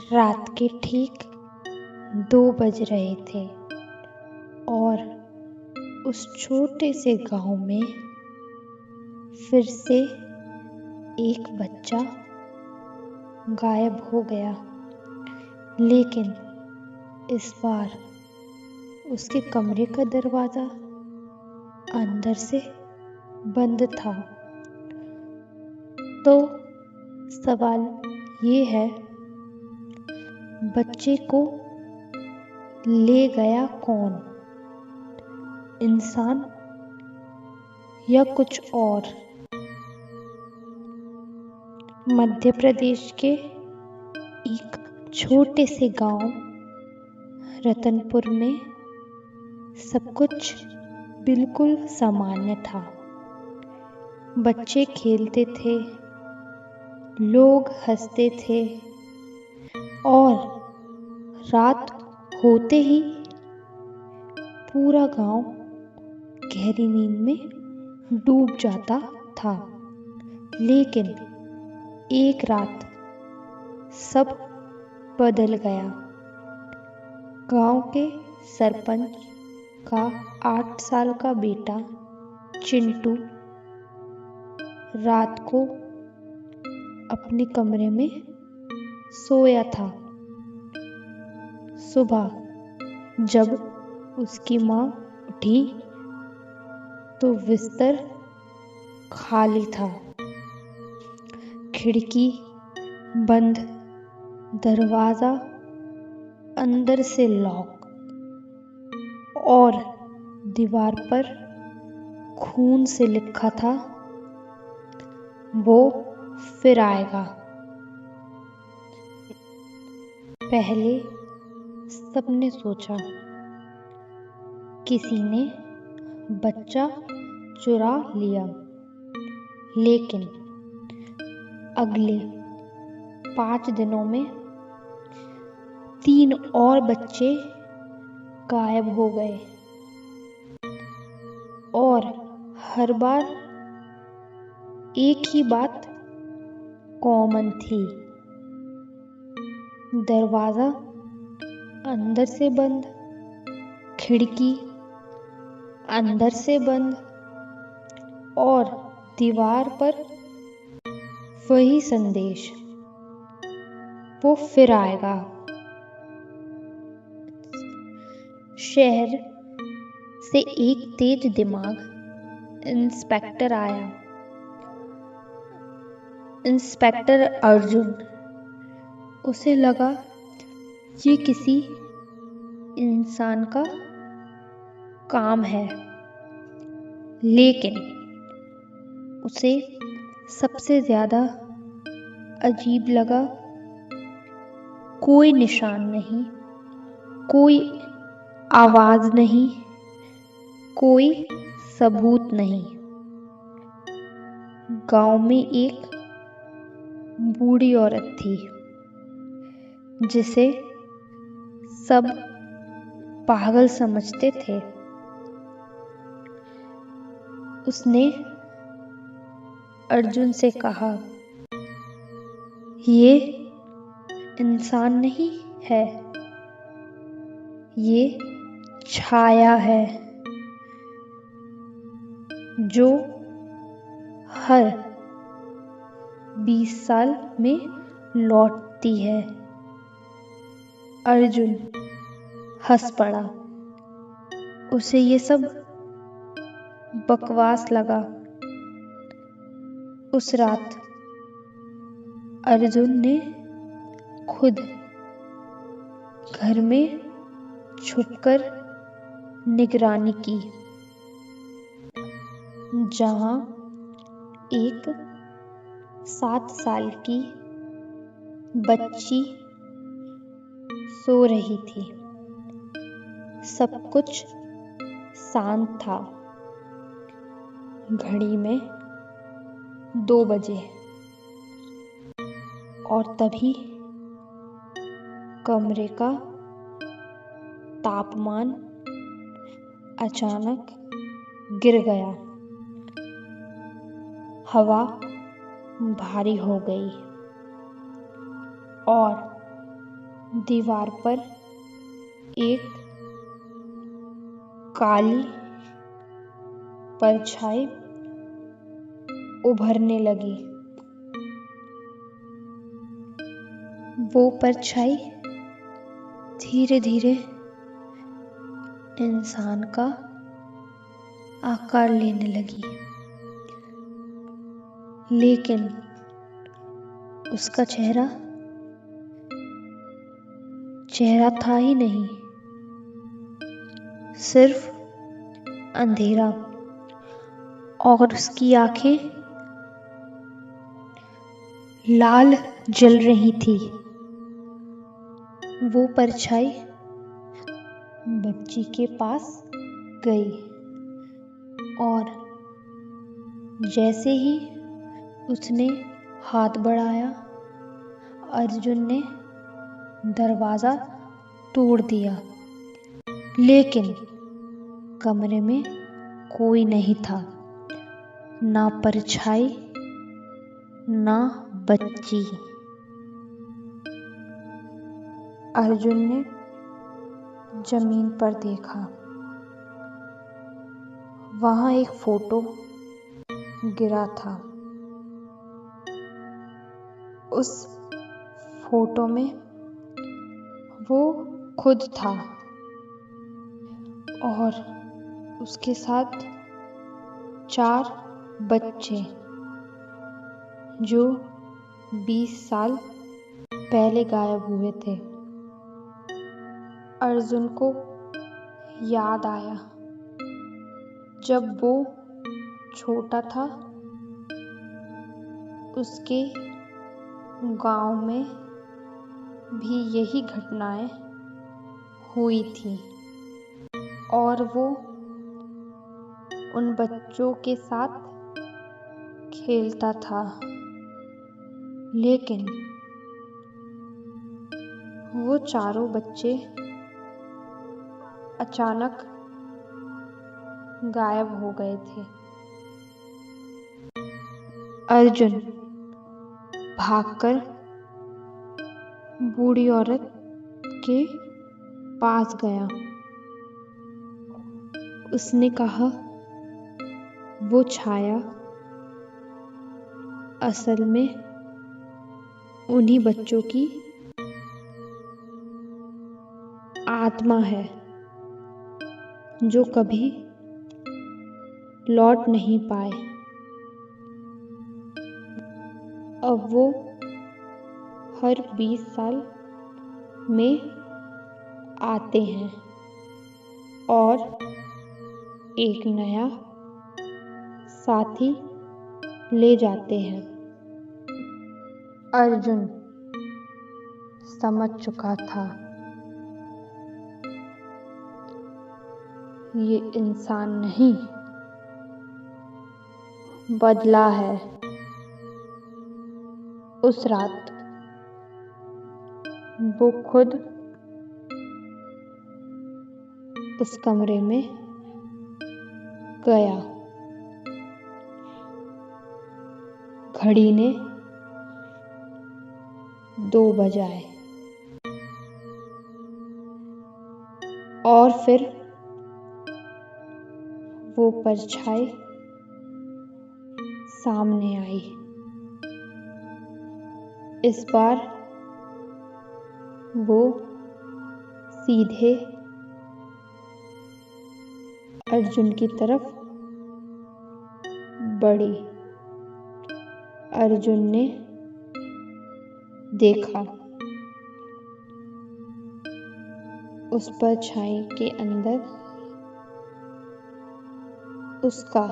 रात के ठीक 2 बज रहे थे और उस छोटे से गांव में फिर से एक बच्चा गायब हो गया। लेकिन इस बार उसके कमरे का दरवाजा अंदर से बंद था। तो सवाल ये है, बच्चे को ले गया कौन? इंसान या कुछ और? मध्य प्रदेश के एक छोटे से गांव रतनपुर में सब कुछ बिल्कुल सामान्य था। बच्चे खेलते थे, लोग हंसते थे और रात होते ही पूरा गांव गहरी नींद में डूब जाता था। लेकिन एक रात सब बदल गया। गांव के सरपंच का 8 साल का बेटा चिंटू रात को अपने कमरे में सोया था। सुबह जब उसकी माँ उठी तो बिस्तर खाली था, खिड़की बंद, दरवाजा अंदर से लॉक और दीवार पर खून से लिखा था, वो फिर आएगा। पहले सबने सोचा किसी ने बच्चा चुरा लिया, लेकिन अगले 5 दिनों में 3 और बच्चे गायब हो गए और हर बार एक ही बात कॉमन थी, दरवाजा अंदर से बंद, खिड़की अंदर से बंद और दीवार पर वही संदेश, वो फिर आएगा। शहर से एक तेज दिमाग इंस्पेक्टर आया, इंस्पेक्टर अर्जुन। उसे लगा ये किसी इंसान का काम है, लेकिन उसे सबसे ज्यादा अजीब लगा, कोई निशान नहीं, कोई आवाज नहीं, कोई सबूत नहीं। गांव में एक बूढ़ी औरत थी जिसे सब पागल समझते थे। उसने अर्जुन से कहा, ये इंसान नहीं है, ये छाया है जो हर 20 साल में लौटती है। अर्जुन हंस पड़ा, उसे ये सब बकवास लगा। उस रात अर्जुन ने खुद घर में छुपकर निगरानी की, जहां एक 7 साल की बच्ची सो रही थी। सब कुछ शांत था। घड़ी में 2 बजे और तभी कमरे का तापमान अचानक गिर गया। हवा भारी हो गई और दीवार पर एक काली परछाई उभरने लगी। वो परछाई धीरे धीरे इंसान का आकार लेने लगी, लेकिन उसका चेहरा था ही नहीं, सिर्फ अंधेरा। और उसकी आंखें लाल जल रही थी। वो परछाई बच्ची के पास गई और जैसे ही उसने हाथ बढ़ाया, अर्जुन ने दरवाजा तोड़ दिया, लेकिन कमरे में कोई नहीं था, ना परछाई ना बच्ची। अर्जुन ने जमीन पर देखा। वहां एक फोटो गिरा था। उस फोटो में वो खुद था और उसके साथ 4 बच्चे जो 20 साल पहले गायब हुए थे। अर्जुन को याद आया जब वो छोटा था, उसके गांव में भी यही घटनाएं हुई थी और वो उन बच्चों के साथ खेलता था, लेकिन वो चारों बच्चे अचानक गायब हो गए थे। अर्जुन भागकर बूढ़ी औरत के पास गया। उसने कहा, वो छाया असल में उन्हीं बच्चों की आत्मा है जो कभी लौट नहीं पाए। अब वो हर 20 साल में आते हैं और एक नया साथी ले जाते हैं। अर्जुन समझ चुका था, ये इंसान नहीं, बदला है। उस रात वो खुद उस कमरे में गया। घड़ी ने 2 बजाए और फिर वो परछाई सामने आई। इस बार वो सीधे अर्जुन की तरफ बढ़ी। अर्जुन ने देखा, उस परछाई के अंदर उसका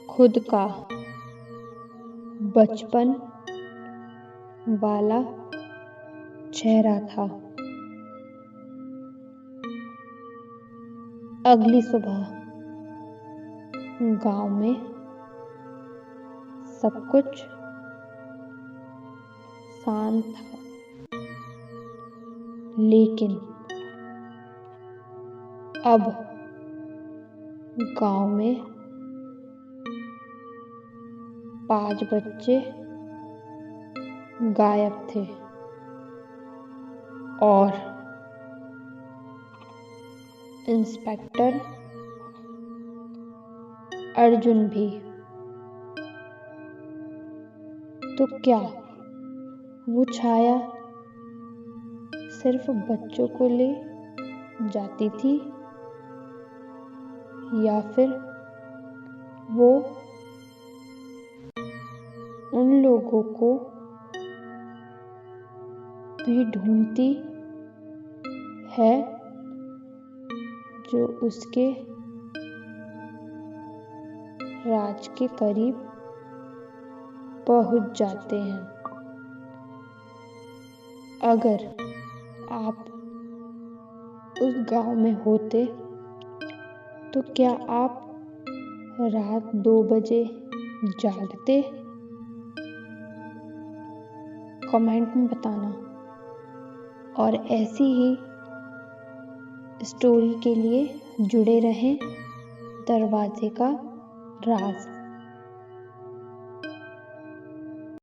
खुद का बचपन वाला चेहरा था। अगली सुबह गांव में सब कुछ शांत था, लेकिन अब गांव में 5 बच्चे गायब थे। और इंस्पेक्टर अर्जुन भी। तो क्या वो छाया सिर्फ बच्चों को ले जाती थी, या फिर वो उन लोगों को भी ढूंढती है जो उसके राज के करीब पहुंच जाते हैं। अगर आप उस गांव में होते तो क्या आप रात 2 बजे जागते? कमेंट में बताना। और ऐसी ही स्टोरी के लिए जुड़े रहें दरवाजे का राज।